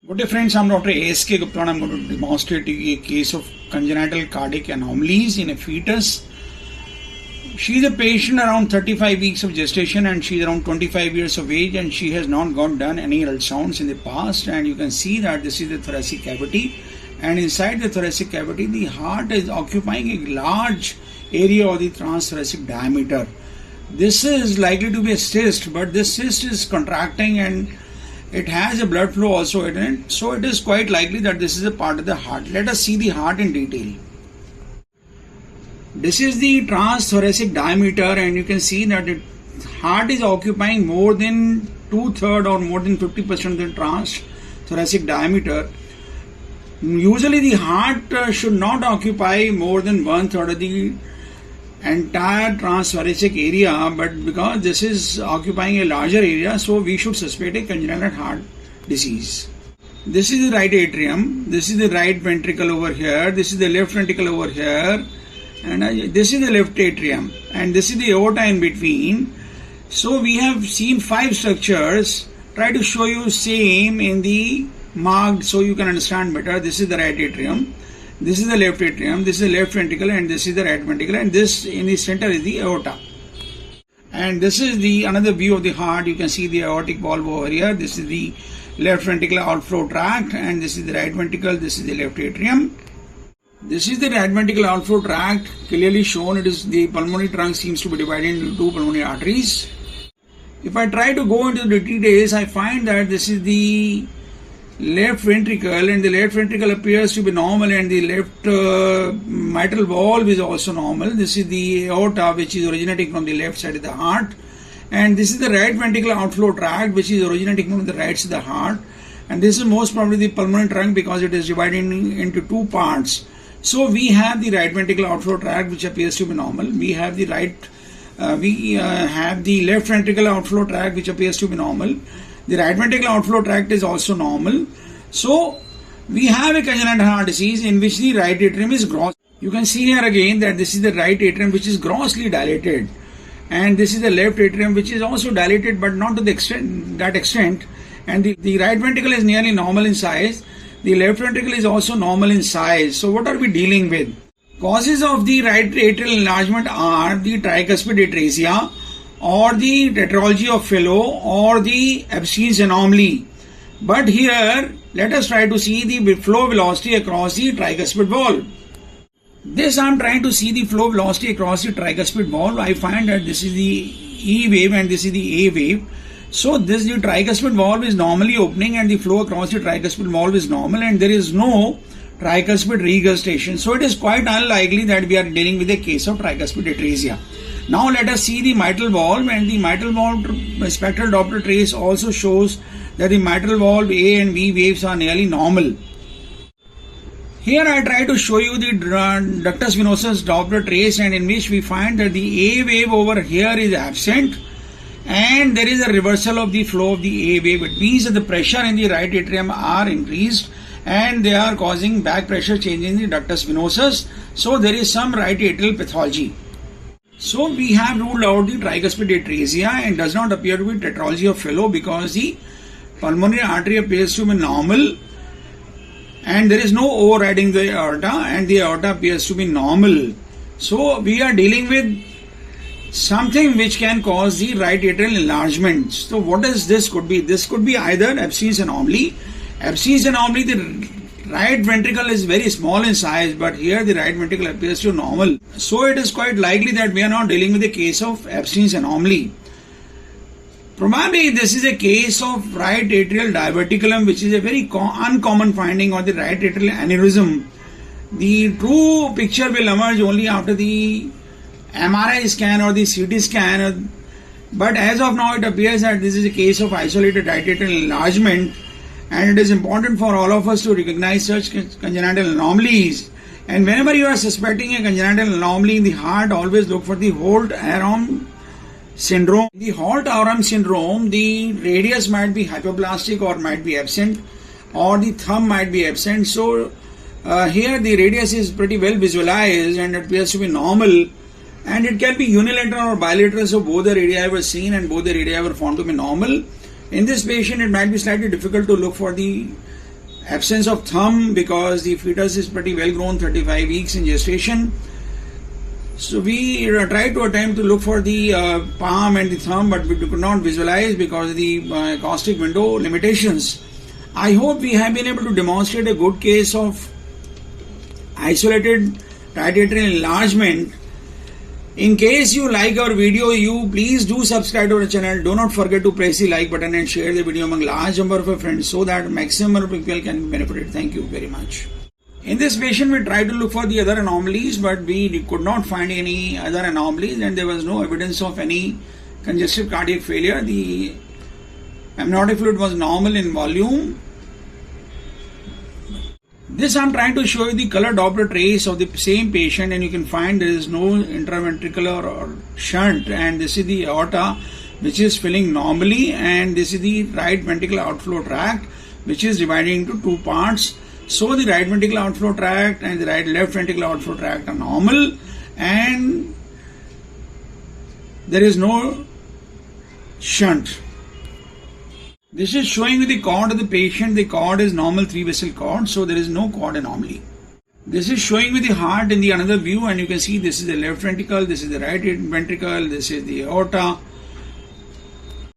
Good day friends, I'm Dr. A.S.K. Gupta and I'm going to demonstrate to you a case of congenital cardiac anomalies in a fetus. She is a patient around 35 weeks of gestation and she is around 25 years of age and she has not got done any ultrasounds in the past, and you can see that this is the thoracic cavity, and inside the thoracic cavity the heart is occupying a large area of the transthoracic diameter. This is likely to be a cyst, but this cyst is contracting and it has a blood flow also in it, so it is quite likely that this is a part of the heart. Let us see the heart in detail. This is the transthoracic diameter, and you can see that the heart is occupying more than 2/3 or more than 50% of the transthoracic diameter. Usually the heart should not occupy more than 1/3 of the entire transthoracic area, but because this is occupying a larger area, so we should suspect a congenital heart disease. This is the right atrium, this is the right ventricle over here, this is the left ventricle over here, and this is the left atrium, and this is the aorta in between. So we have seen 5 structures. Try to show you same in the marked so you can understand better. This is the right atrium, this is the left atrium, this is the left ventricle, and this is the right ventricle, and this in the center is the aorta. And this is the another view of the heart. You can see the aortic valve over here. This is the left ventricular outflow tract, and this is the right ventricle, this is the left atrium. This is the right ventricular outflow tract, clearly shown. It is the pulmonary trunk seems to be divided into 2 pulmonary arteries. If I try to go into the details, I find that this is the left ventricle, and the left ventricle appears to be normal, and the left mitral valve is also normal. This is the aorta, which is originating from the left side of the heart, and this is the right ventricular outflow tract, which is originating from the right side of the heart, and this is most probably the pulmonary trunk because it is divided into 2 parts. So we have the right ventricular outflow tract, which appears to be normal. We have the have the left ventricular outflow tract, which appears to be normal. The right ventricular outflow tract is also normal. So we have a congenital heart disease in which the right atrium is gross. You can see here again that this is the right atrium which is grossly dilated, and this is the left atrium which is also dilated but not to the extent, and the right ventricle is nearly normal in size. The left ventricle is also normal in size. So what are we dealing with? Causes of the right atrial enlargement are the tricuspid atresia, or the tetralogy of Fallot, or the Ebstein's anomaly. But here, let us try to see the flow velocity across the tricuspid valve. This I am trying to see the flow velocity across the tricuspid valve. I find that this is the E wave and this is the A wave. So the tricuspid valve is normally opening and the flow across the tricuspid valve is normal, and there is no tricuspid regurgitation. So it is quite unlikely that we are dealing with a case of tricuspid atresia. Now let us see the mitral valve, and the mitral valve spectral Doppler trace also shows that the mitral valve A and B waves are nearly normal. Here I try to show you the ductus venosus Doppler trace, and in which we find that the A wave over here is absent, and there is a reversal of the flow of the A wave. It means that the pressure in the right atrium are increased and they are causing back pressure change in the ductus venosus. So there is some right atrial pathology. So we have ruled out the tricuspid atresia, and does not appear to be tetralogy of Fallot because the pulmonary artery appears to be normal and there is no overriding the aorta, and the aorta appears to be normal. So we are dealing with something which can cause the right atrial enlargement. So what is this could be? This could be either Ebstein's anomaly. Ebstein's anomaly, the right ventricle is very small in size, but here the right ventricle appears to be normal. So it is quite likely that we are not dealing with a case of Ebstein's anomaly. Probably this is a case of right atrial diverticulum, which is a very uncommon finding, or the right atrial aneurysm. The true picture will emerge only after the MRI scan or the CT scan, but as of now it appears that this is a case of isolated right atrial enlargement, and it is important for all of us to recognize such congenital anomalies. And whenever you are suspecting a congenital anomaly in the heart, always look for the Holt-Oram syndrome. In the Holt-Oram syndrome, the radius might be hypoplastic or might be absent, or the thumb might be absent. So here the radius is pretty well visualized and it appears to be normal, and it can be unilateral or bilateral, so both the radii were seen and both the radii were found to be normal. In this patient, it might be slightly difficult to look for the Absence of thumb because the fetus is pretty well grown, 35 weeks in gestation. So we tried to attempt to look for the palm and the thumb, but we could not visualize because of the acoustic window limitations. I hope we have been able to demonstrate a good case of isolated right atrial enlargement. In case you like our video, you please do subscribe to our channel. Do not forget to press the like button and share the video among large number of your friends so that maximum number of people can be benefited. Thank you very much. In this patient, we tried to look for the other anomalies, but we could not find any other anomalies, and there was no evidence of any congestive cardiac failure. The amniotic fluid was normal in volume. This I'm trying to show you the color Doppler trace of the same patient, and you can find there is no intraventricular or shunt, and this is the aorta which is filling normally, and this is the right ventricular outflow tract which is divided into two parts. So the right ventricular outflow tract and the left ventricular outflow tract are normal, and there is no shunt. This is showing with the cord of the patient. The cord is normal 3-vessel cord, so there is no cord anomaly. This is showing with the heart in the another view, and you can see this is the left ventricle, this is the right ventricle, this is the aorta.